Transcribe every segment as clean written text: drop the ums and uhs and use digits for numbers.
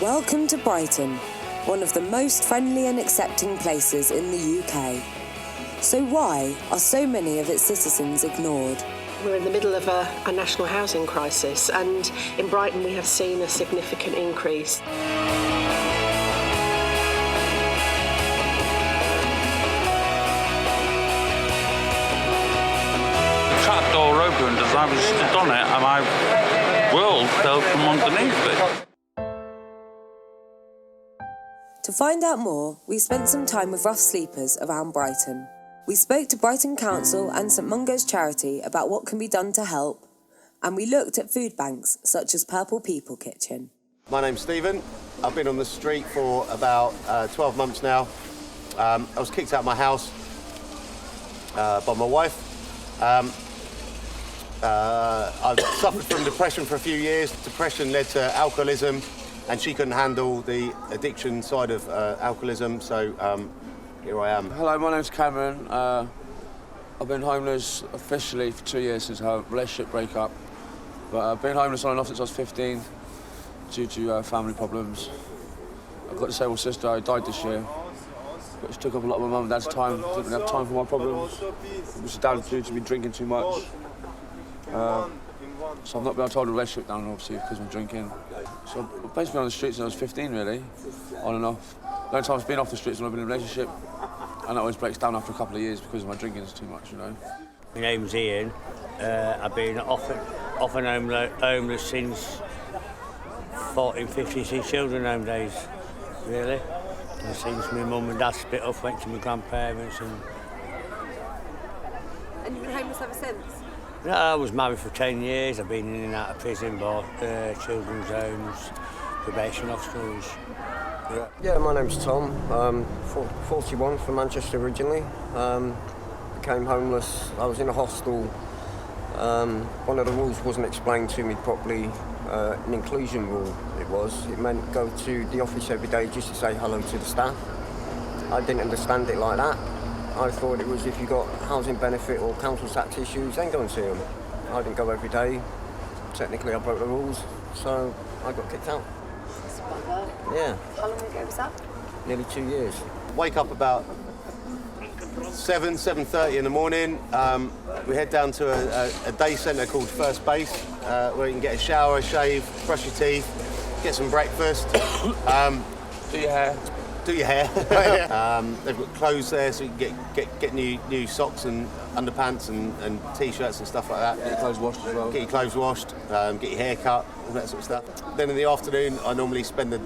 Welcome to Brighton, one of the most friendly and accepting places in the UK. So why are so many of its citizens ignored? We're in the middle of a national housing crisis, and in Brighton we have seen a significant increase. Trapdoor opened as I was stood on it and my world fell from underneath it. To find out more, we spent some time with rough sleepers around Brighton. We spoke to Brighton Council and St Mungo's Charity about what can be done to help, and we looked at food banks such as Purple People Kitchen. My name's Stephen. I've been on the street for about 12 months now. I was kicked out of my house by my wife. I've suffered from depression for a few years. Depression led to alcoholism, and she couldn't handle the addiction side of alcoholism, so here I am. Hello, my name's Cameron. I've been homeless officially for 2 years since our relationship breakup. But I've been homeless on and off since I was 15 due to family problems. I've got a disabled sister who died this year, which took up a lot of my mum and dad's time. Didn't have time for my problems, which was down due to me drinking too much. So I've not been able to hold a relationship down, obviously, because of drinking. So I've basically been on the streets since I was 15, really, on and off. The only time I've been off the streets when I've been in a relationship, and that always breaks down after a couple of years because my drinking is too much, you know. My name's Ian. I've been off and homeless since 14, 56 children home days, really. And since my mum and dad split up, went to my grandparents and... And you've been homeless ever since? No, I was married for 10 years. I've been in and out of prison, children's homes, probation hospitals. Yeah, my name's Tom. 41 from Manchester originally. Became homeless. I was in a hostel. One of the rules wasn't explained to me properly. An inclusion rule it was. It meant go to the office every day just to say hello to the staff. I didn't understand it like that. I thought it was if you got housing benefit or council tax issues, then go and see them. I didn't go every day. Technically, I broke the rules, so I got kicked out. Yeah. How long ago was that? Nearly 2 years. Wake up about 7:30 in the morning. We head down to a day centre called First Base, where you can get a shower, shave, brush your teeth, get some breakfast. Do your hair. Do your hair. They've got clothes there, so you can get new socks and underpants and t-shirts and stuff like that. Get your clothes washed as well. Get your clothes washed, get your hair cut, all that sort of stuff. Then in the afternoon, I normally spend the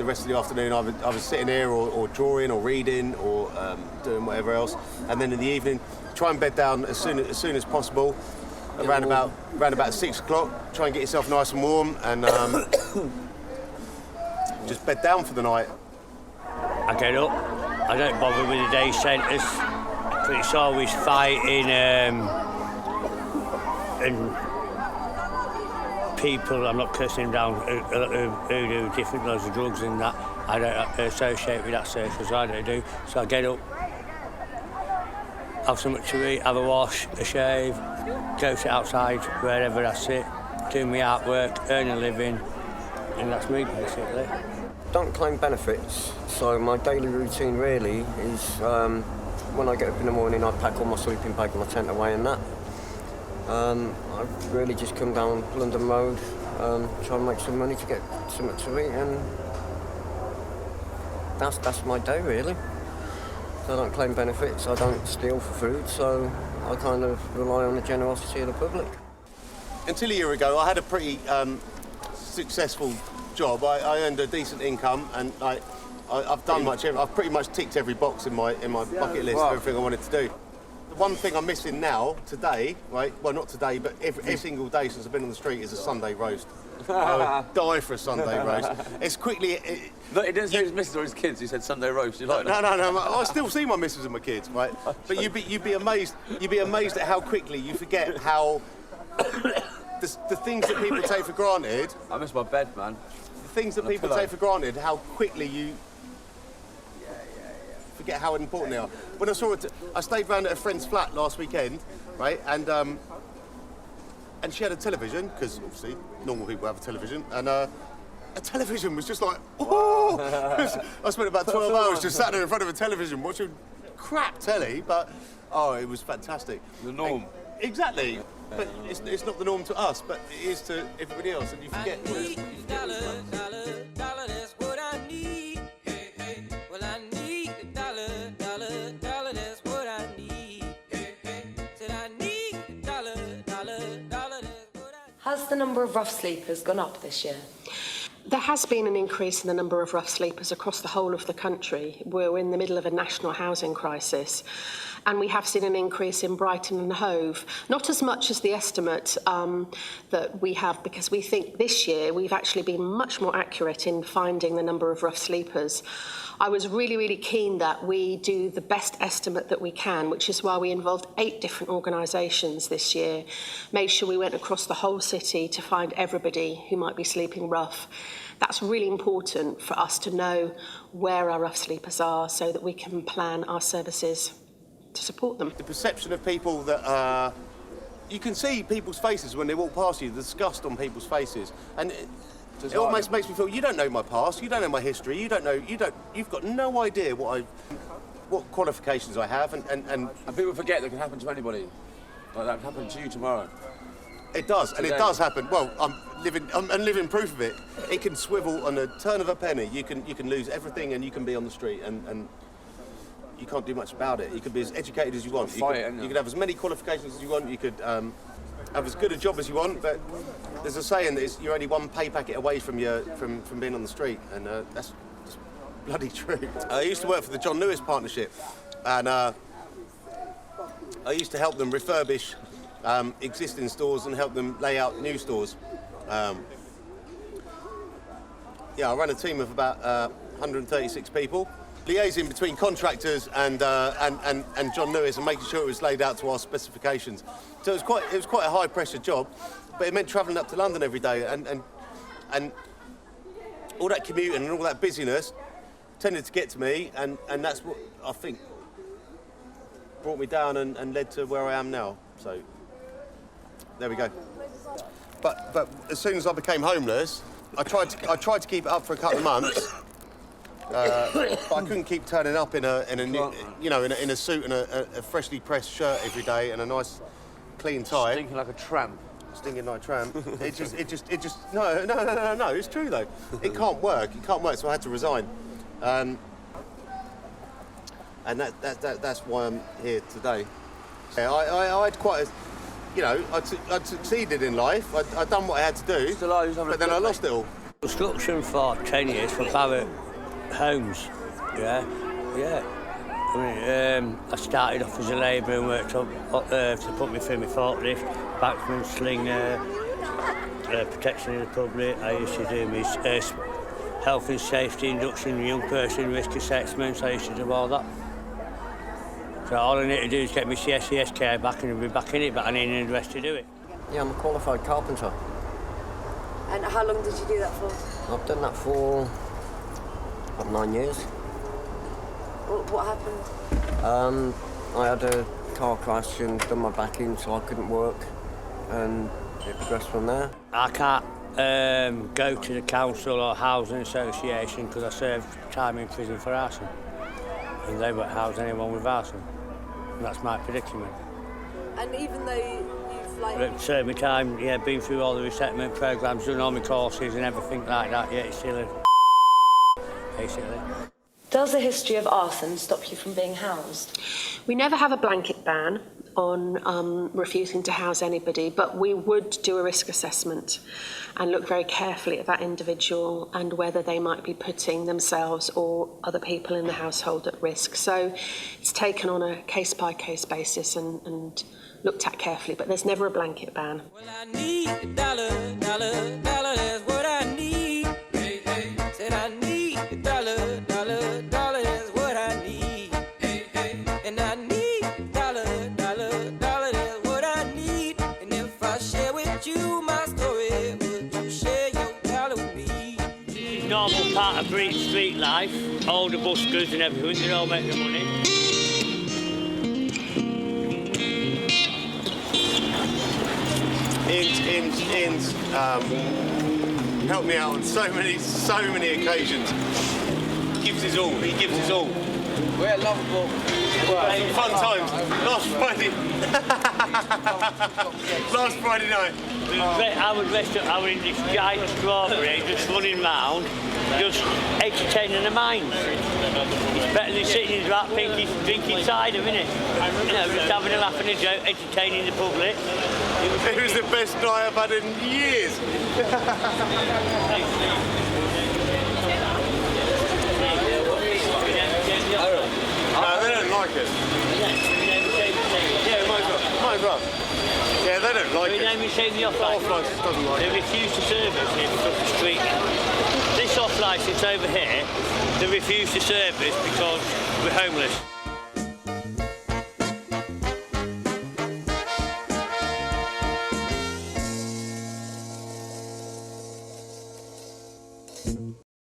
rest of the afternoon either sitting here or drawing or reading or doing whatever else. And then in the evening, try and bed down as soon as possible. Around about 6 o'clock. Try and get yourself nice and warm and just bed down for the night. I get up. I don't bother with the day centres, but it's always fighting and people. I'm not cursing them down who do different loads of drugs and that. I don't associate with that circle, so I don't do. So I get up, have something to eat, have a wash, a shave, go sit outside wherever I sit, do my artwork, earn a living, and that's me basically. Don't claim benefits, so my daily routine really is when I get up in the morning I pack all my sleeping bag and my tent away and that. I really just come down London Road, try and make some money to get something to eat, and that's my day really. So I don't claim benefits, I don't steal for food, so I kind of rely on the generosity of the public. Until a year ago, I had a pretty successful job. I earned a decent income, and I've done much. I've pretty much ticked every box in my bucket list, of everything I wanted to do. The one thing I'm missing now, today, right? Well, not today, but every single day since I've been on the street is a Sunday roast. I would die for a Sunday roast. It's quickly. No, he didn't say his missus or his kids. He said Sunday roast. You like that? No. I still see my missus and my kids, right? But you'd be amazed. You'd be amazed at how quickly you forget how the things that people take for granted. I miss my bed, man. The things that people take for granted, how quickly you forget how important they are. When I stayed round at a friend's flat last weekend, right, and she had a television, because obviously normal people have a television, and a television was just like, oh! I spent about 12 hours just sat there in front of a television watching crap telly, but, oh, it was fantastic. The norm. Exactly. But it's not the norm to us, but it is to everybody else, and you forget. Dollar, that's what I need. Hey, hey. Well, I need a dollar, that's what I need. Hey, hey. Said I need a dollar, that's what I need. Has the number of rough sleepers gone up this year? There has been an increase in the number of rough sleepers across the whole of the country. We're in the middle of a national housing crisis, and we have seen an increase in Brighton and Hove. Not as much as the estimate that we have, because we think this year we've actually been much more accurate in finding the number of rough sleepers. I was really, really keen that we do the best estimate that we can, which is why we involved 8 different organisations this year, made sure we went across the whole city to find everybody who might be sleeping rough. That's really important for us to know where our rough sleepers are so that we can plan our services to support them. The perception of people that you can see people's faces when they walk past you, the disgust on people's faces, and it almost makes me feel you don't know my past, you don't know my history, you've got no idea what qualifications I have, and people forget that can happen to anybody. Like that can happen to you tomorrow. It does, and it does happen. Well, I'm living proof of it. It can swivel on a turn of a penny. You can lose everything, and you can be on the street, and you can't do much about it. You can be as educated as you want. You can have as many qualifications as you want. You could have as good a job as you want, but there's a saying that you're only one pay packet away from being on the street, and that's just bloody true. I used to work for the John Lewis Partnership, and I used to help them refurbish existing stores and help them lay out new stores. I ran a team of about 136 people, liaising between contractors and John Lewis and making sure it was laid out to our specifications. So it was quite a high pressure job, but it meant travelling up to London every day, and all that commuting and all that busyness tended to get to me, and that's what I think brought me down and led to where I am now. So there we go. But as soon as I became homeless, I tried to keep it up for a couple of months. But I couldn't keep turning up in a suit and a freshly pressed shirt every day and a nice clean tie. Stinking like a tramp. Stinking like a tramp. It just no. It's true though. It can't work. So I had to resign. And that's why I'm here today. I had quite a, I'd succeed in life. I'd done what I had to do, but then I lost it all. Construction for 10 years for Barrett Homes, yeah. I mean, I started off as a labourer and worked up to put me through my forklift, backman, slinger, protection in the public. I used to do my health and safety induction, young person risk assessments. I used to do all that. So all I need to do is get my CSCSK back and I'll be back in it, but I need an address to do it. Yeah, I'm a qualified carpenter. And how long did you do that for? I've done that for about 9 years. What happened? I had a car crash and done my back in, so I couldn't work, and it progressed from there. I can't go to the council or housing association because I served time in prison for arson, and they won't house anyone with arson. And that's my predicament. And even though you've served my time, been through all the resettlement programmes, done all my courses and everything like that, it's still basically. Does a history of arson stop you from being housed? We never have a blanket ban on refusing to house anybody, but we would do a risk assessment and look very carefully at that individual and whether they might be putting themselves or other people in the household at risk. So it's taken on a case-by-case basis and looked at carefully, but there's never a blanket ban. Well, I need a dollar, that's what I need. Hey, hey. Said I need a dollar, that's what I need. Hey, hey. And I need a dollar, that's what I need. And if I share with you my story, would you share your dollar with me? Normal part of Brighton street life, all the buskers and everything, they all make the money. helped me out on so many occasions. He gives his all. He gives his all. We're lovable. Fun times. Last Friday. Last Friday night. I was in this giant strawberry, just running round, just entertaining the minds. It's better than sitting in his rat pink, drinking cider, isn't it? You know, just having a laugh and a joke, entertaining the public. It was the best night I've had in years. No, they don't like it. Yeah, might as well. Yeah, they don't like it. We name and shame the off-licence. Doesn't like They it. refuse to serve us here because of street. This off-licence over here, they refuse to serve us because we're homeless.